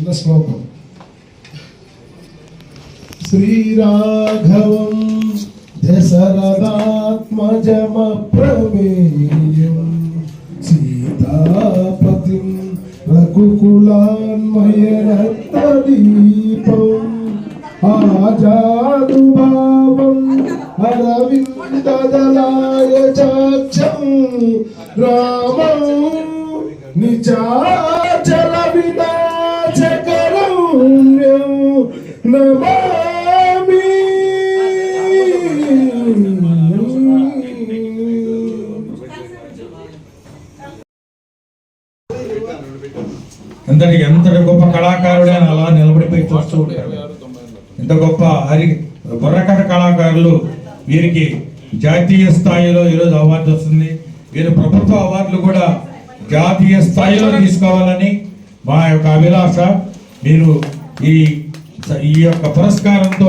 చిన్న శ్లోకం. శ్రీరాఘవం దశరథాత్మజమప్రమేయం సీతాపతిం రఘుకులాన్మయరత్నదీపం ఆజానుభావం అరవిందదలాయ చాక్షం రామం నిచాచల వినాశకరం నమామి. ఎంతటి గొప్ప కళాకారుడే అని అలా నిలబడిపోయి చూస్తూ ఉంటారు. ఇంత గొప్ప బుర్రకథ కళాకారులు, వీరికి జాతీయ స్థాయిలో ఈరోజు అవార్డు వస్తుంది. వీరు ప్రభుత్వ అవార్డులు కూడా జాతీయ స్థాయిలో తీసుకోవాలని మా యొక్క అభిలాష. మీరు ఈ యొక్క పురస్కారంతో